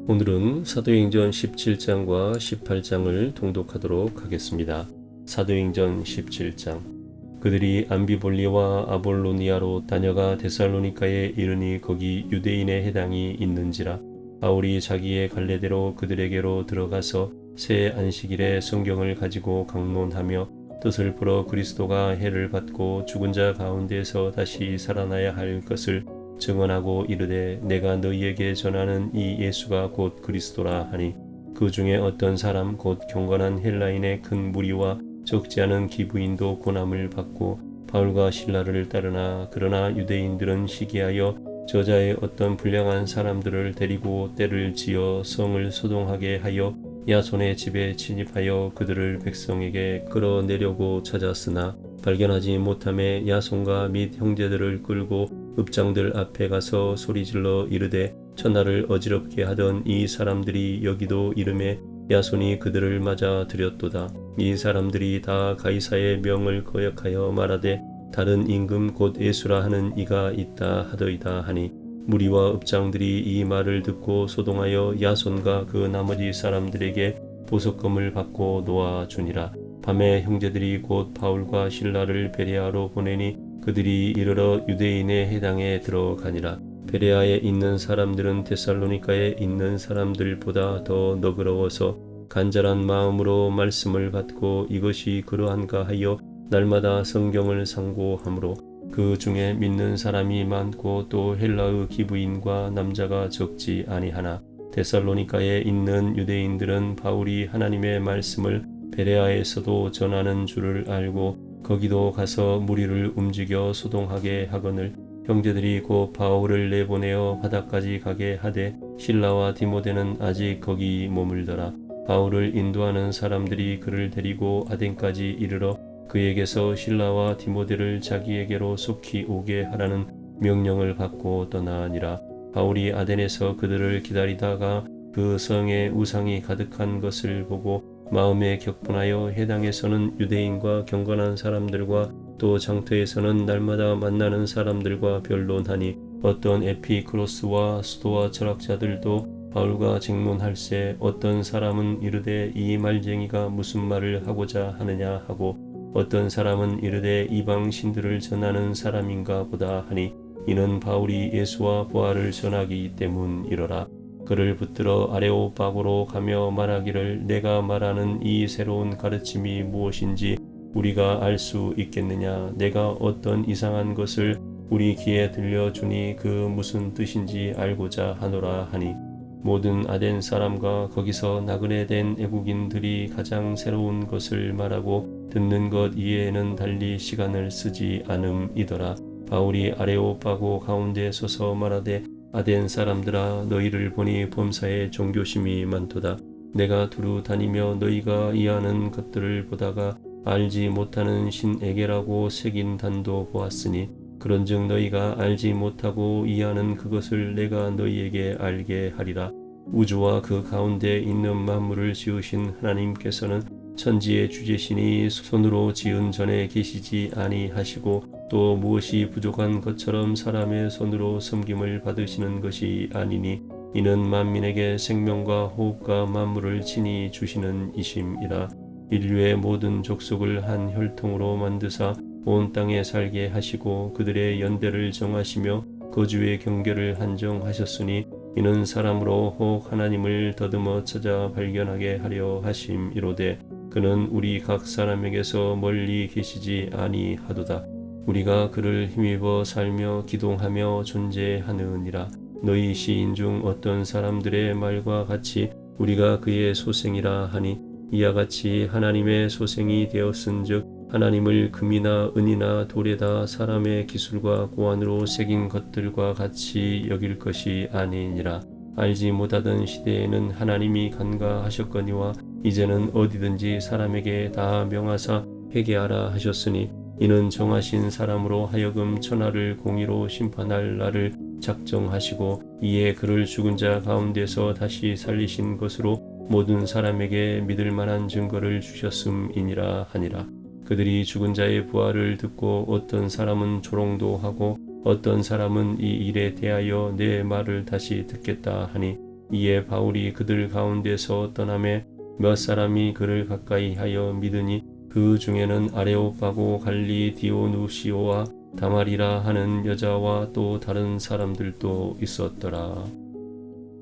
오늘은 사도행전 17장과 18장을 통독하도록 하겠습니다. 사도행전 17장. 그들이 암비볼리와 아볼로니아로 다녀가 데살로니가에 이르니 거기 유대인의 해당이 있는지라. 바울이 자기의 갈래대로 그들에게로 들어가서 새 안식일에 성경을 가지고 강론하며 뜻을 풀어 그리스도가 해를 받고 죽은 자 가운데서 다시 살아나야 할 것을 증언하고 이르되 내가 너희에게 전하는 이 예수가 곧 그리스도라 하니 그 중에 어떤 사람 곧 경건한 헬라인의 큰 무리와 적지 않은 기부인도 고난을 받고 바울과 실라를 따르나 그러나 유대인들은 시기하여 저자의 어떤 불량한 사람들을 데리고 때를 지어 성을 소동하게 하여 야손의 집에 침입하여 그들을 백성에게 끌어내려고 찾았으나 발견하지 못함에 야손과 및 형제들을 끌고 읍장들 앞에 가서 소리질러 이르되 천하를 어지럽게 하던 이 사람들이 여기도 이름에 야손이 그들을 맞아 들였도다. 이 사람들이 다 가이사의 명을 거역하여 말하되 다른 임금 곧 예수라 하는 이가 있다 하더이다 하니 무리와 읍장들이 이 말을 듣고 소동하여 야손과 그 나머지 사람들에게 보석금을 받고 놓아주니라. 밤에 형제들이 곧 바울과 실라를 베레아로 보내니 그들이 이르러 유대인의 해당에 들어가니라. 베레아에 있는 사람들은 데살로니가에 있는 사람들보다 더 너그러워서 간절한 마음으로 말씀을 받고 이것이 그러한가 하여 날마다 성경을 상고하므로 그 중에 믿는 사람이 많고 또 헬라의 기부인과 남자가 적지 아니하나 데살로니가에 있는 유대인들은 바울이 하나님의 말씀을 베레아에서도 전하는 줄을 알고 거기도 가서 무리를 움직여 소동하게 하거늘 형제들이 곧 바울을 내보내어 바다까지 가게 하되 실라와 디모데는 아직 거기 머물더라. 바울을 인도하는 사람들이 그를 데리고 아덴까지 이르러 그에게서 실라와 디모데를 자기에게로 속히 오게 하라는 명령을 받고 떠나니라. 바울이 아덴에서 그들을 기다리다가 그 성에 우상이 가득한 것을 보고 마음에 격분하여 해당에서는 유대인과 경건한 사람들과 또 장터에서는 날마다 만나는 사람들과 변론하니 어떤 에피크로스와 수도와 철학자들도 바울과 쟁론할세 어떤 사람은 이르되 이 말쟁이가 무슨 말을 하고자 하느냐 하고 어떤 사람은 이르되 이방 신들을 전하는 사람인가 보다 하니 이는 바울이 예수와 부활을 전하기 때문이러라. 그를 붙들어 아레오파고로 가며 말하기를 내가 말하는 이 새로운 가르침이 무엇인지 우리가 알 수 있겠느냐. 내가 어떤 이상한 것을 우리 귀에 들려주니 그 무슨 뜻인지 알고자 하노라 하니 모든 아덴 사람과 거기서 나그네 된 애국인들이 가장 새로운 것을 말하고 듣는 것 이외에는 달리 시간을 쓰지 않음이더라. 바울이 아레오파고 가운데 서서 말하되 아덴 사람들아 너희를 보니 범사에 종교심이 많도다. 내가 두루 다니며 너희가 이해하는 것들을 보다가 알지 못하는 신에게라고 새긴 단도 보았으니 그런즉 너희가 알지 못하고 이해하는 그것을 내가 너희에게 알게 하리라. 우주와 그 가운데 있는 만물을 지으신 하나님께서는 천지의 주제신이 손으로 지은 전에 계시지 아니하시고 또 무엇이 부족한 것처럼 사람의 손으로 섬김을 받으시는 것이 아니니 이는 만민에게 생명과 호흡과 만물을 친히 주시는 이심이라. 인류의 모든 족속을 한 혈통으로 만드사 온 땅에 살게 하시고 그들의 연대를 정하시며 거주의 경계를 한정하셨으니 이는 사람으로 혹 하나님을 더듬어 찾아 발견하게 하려 하심이로되 그는 우리 각 사람에게서 멀리 계시지 아니하도다. 우리가 그를 힘입어 살며 기동하며 존재하느니라. 너희 시인 중 어떤 사람들의 말과 같이 우리가 그의 소생이라 하니 이와 같이 하나님의 소생이 되었은즉 하나님을 금이나 은이나 돌에다 사람의 기술과 고안으로 새긴 것들과 같이 여길 것이 아니니라. 알지 못하던 시대에는 하나님이 간과하셨거니와 이제는 어디든지 사람에게 다 명하사 회개하라 하셨으니 이는 정하신 사람으로 하여금 천하를 공의로 심판할 날을 작정하시고 이에 그를 죽은 자 가운데서 다시 살리신 것으로 모든 사람에게 믿을 만한 증거를 주셨음이니라 하니라. 그들이 죽은 자의 부활을 듣고 어떤 사람은 조롱도 하고 어떤 사람은 이 일에 대하여 내 말을 다시 듣겠다 하니 이에 바울이 그들 가운데서 떠나매 몇 사람이 그를 가까이 하여 믿으니 그 중에는 아레오파고 갈리 디오누시오와 다말이라 하는 여자와 또 다른 사람들도 있었더라.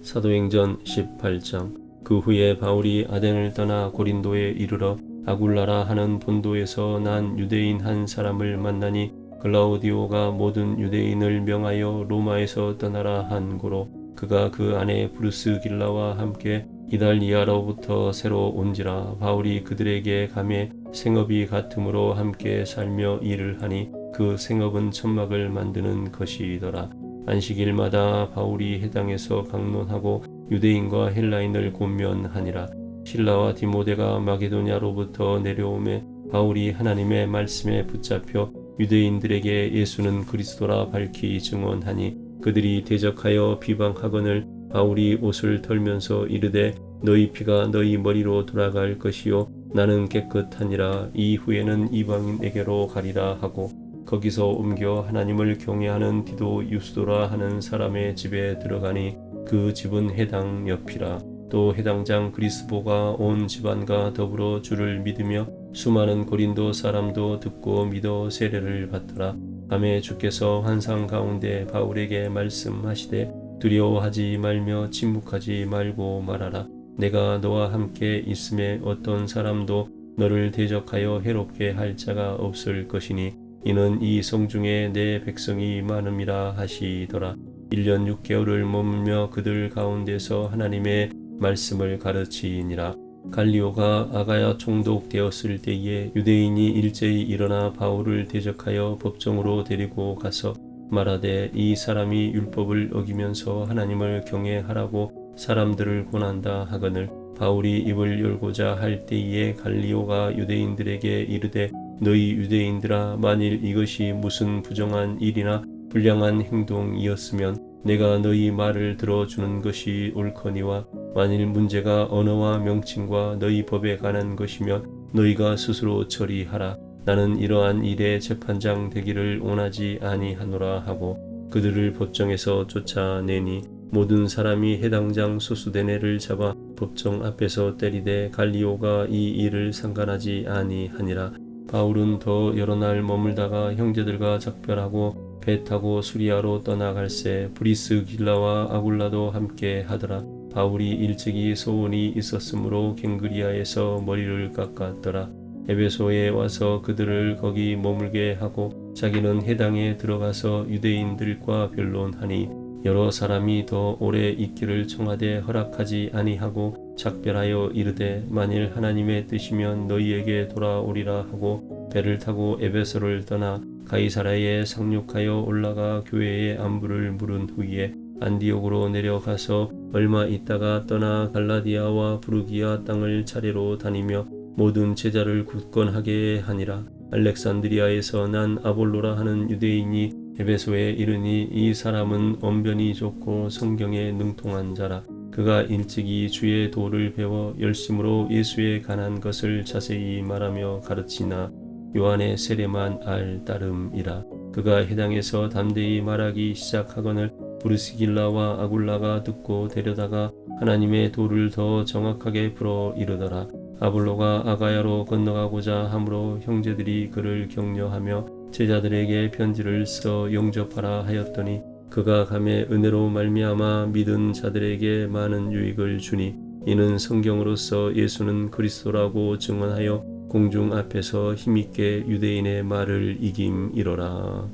사도행전 18장. 그 후에 바울이 아덴을 떠나 고린도에 이르러 아굴라라 하는 본도에서 난 유대인 한 사람을 만나니 글라우디오가 모든 유대인을 명하여 로마에서 떠나라 한 고로 그가 그 아내 브루스길라와 함께 이달리아로부터 새로 온지라. 바울이 그들에게 가매 생업이 같으므로 함께 살며 일을 하니 그 생업은 천막을 만드는 것이더라. 안식일마다 바울이 회당에서 강론하고 유대인과 헬라인을 권면하니라. 실라와 디모데가 마게도냐로부터 내려오매 바울이 하나님의 말씀에 붙잡혀 유대인들에게 예수는 그리스도라 밝히 증언하니 그들이 대적하여 비방하거늘 바울이 옷을 털면서 이르되 너희 피가 너희 머리로 돌아갈 것이요 나는 깨끗하니라. 이후에는 이방인에게로 가리라 하고 거기서 옮겨 하나님을 경외하는 디도 유스도라 하는 사람의 집에 들어가니 그 집은 회당 옆이라. 또 회당장 그리스보가 온 집안과 더불어 주를 믿으며 수많은 고린도 사람도 듣고 믿어 세례를 받더라. 밤에 주께서 환상 가운데 바울에게 말씀하시되 두려워하지 말며 침묵하지 말고 말하라. 내가 너와 함께 있음에 어떤 사람도 너를 대적하여 해롭게 할 자가 없을 것이니 이는 이 성중에 내 백성이 많음이라 하시더라. 1년 6개월을 머물며 그들 가운데서 하나님의 말씀을 가르치니라. 갈리오가 아가야 총독되었을 때에 유대인이 일제히 일어나 바울을 대적하여 법정으로 데리고 가서 말하되 이 사람이 율법을 어기면서 하나님을 경외하라고 사람들을 권한다 하거늘 바울이 입을 열고자 할 때에 갈리오가 유대인들에게 이르되 너희 유대인들아 만일 이것이 무슨 부정한 일이나 불량한 행동이었으면 내가 너희 말을 들어주는 것이 옳거니와 만일 문제가 언어와 명칭과 너희 법에 관한 것이면 너희가 스스로 처리하라. 나는 이러한 일에 재판장 되기를 원하지 아니하노라 하고 그들을 법정에서 쫓아내니 모든 사람이 해당장 소수대네를 잡아 법정 앞에서 때리되 갈리오가 이 일을 상관하지 아니하니라. 바울은 더 여러 날 머물다가 형제들과 작별하고 배 타고 수리아로 떠나갈새 브리스길라와 아굴라도 함께 하더라. 바울이 일찍이 소원이 있었으므로 갱그리아에서 머리를 깎았더라. 에베소에 와서 그들을 거기 머물게 하고 자기는 회당에 들어가서 유대인들과 변론하니 여러 사람이 더 오래 있기를 청하되 허락하지 아니하고 작별하여 이르되 만일 하나님의 뜻이면 너희에게 돌아오리라 하고 배를 타고 에베소를 떠나 가이사라에 상륙하여 올라가 교회의 안부를 물은 후에 안디옥으로 내려가서 얼마 있다가 떠나 갈라디아와 부르기아 땅을 차례로 다니며 모든 제자를 굳건하게 하니라. 알렉산드리아에서 난 아볼로라 하는 유대인이 에베소에 이르니 이 사람은 언변이 좋고 성경에 능통한 자라. 그가 일찍이 주의 도를 배워 열심으로 예수에 관한 것을 자세히 말하며 가르치나 요한의 세례만 알 따름이라. 그가 회당에서 담대히 말하기 시작하거늘 브루스길라와 아굴라가 듣고 데려다가 하나님의 도를 더 정확하게 풀어 이르더라. 아볼로가 아가야로 건너가고자 하므로 형제들이 그를 격려하며 제자들에게 편지를 써 영접하라 하였더니 그가 감에 은혜로 말미암아 믿은 자들에게 많은 유익을 주니 이는 성경으로서 예수는 그리스도라고 증언하여 공중 앞에서 힘있게 유대인의 말을 이김이로라.